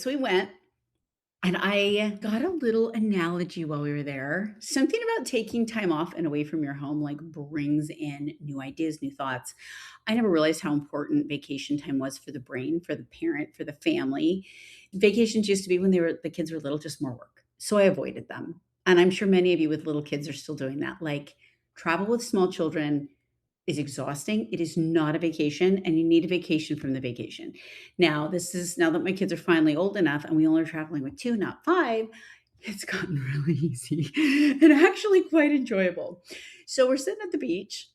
So we went, and I got a little analogy while we were there. Something about taking time off and away from your home, like, brings in new ideas, new thoughts. I never realized how important vacation time was for the brain, for the parent, for the family. Vacations used to be when the kids were little, just more work. So I avoided them. And I'm sure many of you with little kids are still doing that. Like, travel with small children is exhausting. It is not a vacation, and you need a vacation from the vacation. Now that my kids are finally old enough and we only are traveling with 2, not 5, it's gotten really easy and actually quite enjoyable. So we're sitting at the beach,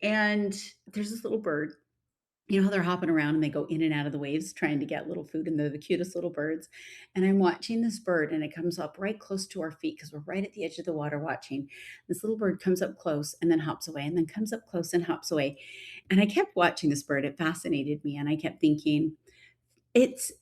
and there's this little bird. You know how they're hopping around and they go in and out of the waves trying to get little food, and they're the cutest little birds. And I'm watching this bird, and it comes up right close to our feet because we're right at the edge of the water watching. This little bird comes up close and then hops away, and then comes up close and hops away. And I kept watching this bird. It fascinated me. And I kept thinking,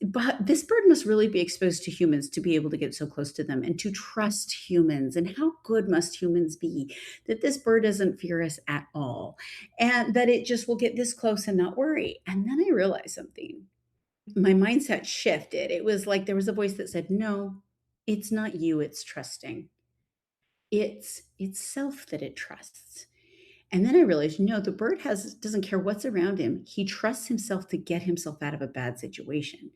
but this bird must really be exposed to humans to be able to get so close to them and to trust humans. And how good must humans be that this bird doesn't fear us at all, and that it just will get this close and not worry. And then I realized something. My mindset shifted. It was like there was a voice that said, "No, it's not you, it's trusting. It's self that it trusts." And then I realized, no, the bird doesn't care what's around him. He trusts himself to get himself out of a bad situation.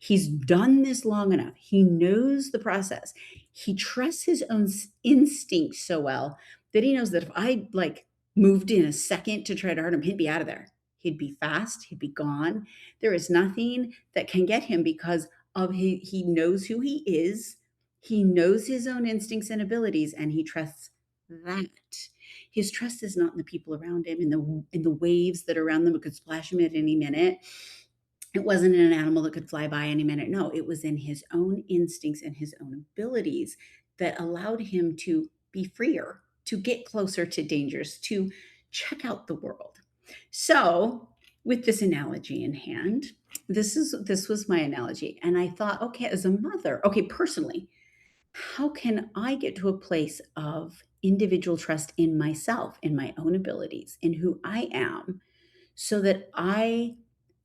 He's done this long enough. He knows the process. He trusts his own instincts so well that he knows that if I, like, moved in a second to try to hurt him, he'd be out of there. He'd be fast. He'd be gone. There is nothing that can get him because he knows who he is. He knows his own instincts and abilities, and he trusts that. His trust is not in the people around him, in the waves that are around them that could splash him at any minute. It wasn't in an animal that could fly by any minute. No, it was in his own instincts and his own abilities that allowed him to be freer, to get closer to dangers, to check out the world. So, with this analogy in hand, this was my analogy, and I thought, okay, as a mother, okay, personally, how can I get to a place of individual trust in myself, in my own abilities, in who I am, so that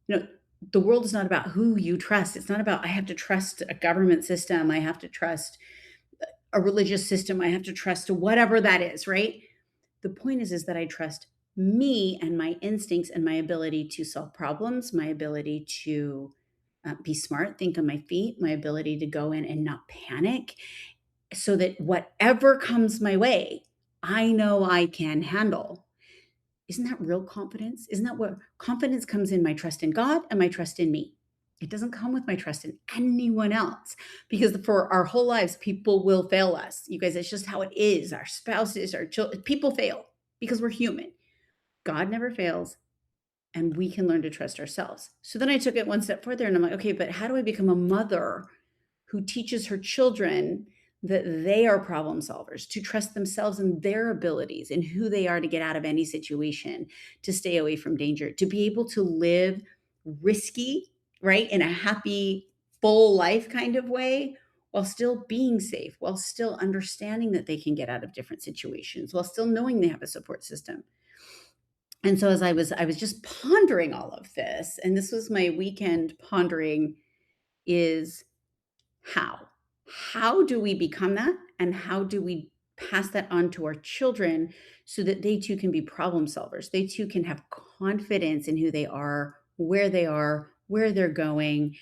the world is not about who you trust. It's not about, I have to trust a government system, I have to trust a religious system, I have to trust whatever that is, right? The point is that I trust me and my instincts and my ability to solve problems, my ability to be smart, think on my feet, my ability to go in and not panic, so that whatever comes my way, I know I can handle. Isn't that real confidence? Isn't that what confidence comes in? My trust in God and my trust in me. It doesn't come with my trust in anyone else, because for our whole lives, people will fail us. You guys, it's just how it is. Our spouses, our children, people fail because we're human. God never fails, and we can learn to trust ourselves. So then I took it one step further, and I'm like, okay, but how do I become a mother who teaches her children that they are problem solvers, to trust themselves and their abilities and who they are to get out of any situation, to stay away from danger, to be able to live risky, right, in a happy, full life kind of way, while still being safe, while still understanding that they can get out of different situations, while still knowing they have a support system. And so as I was just pondering all of this, and this was my weekend pondering, is how? How do we become that? And how do we pass that on to our children so that they too can be problem solvers? They too can have confidence in who they are, where they're going.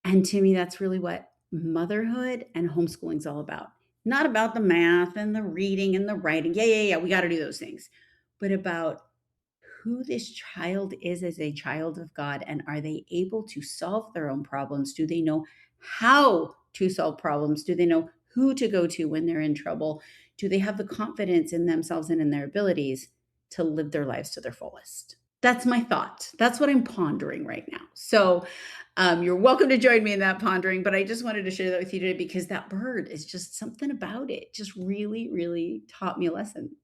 And to me, that's really what motherhood and homeschooling is all about. Not about the math and the reading and the writing. Yeah, yeah, yeah. We got to do those things. But about who this child is as a child of God, and are they able to solve their own problems? Do they know how to solve problems? Do they know who to go to when they're in trouble? Do they have the confidence in themselves and in their abilities to live their lives to their fullest? That's my thought. That's what I'm pondering right now. So you're welcome to join me in that pondering, but I just wanted to share that with you today because that bird is just something about it, just really, really taught me a lesson.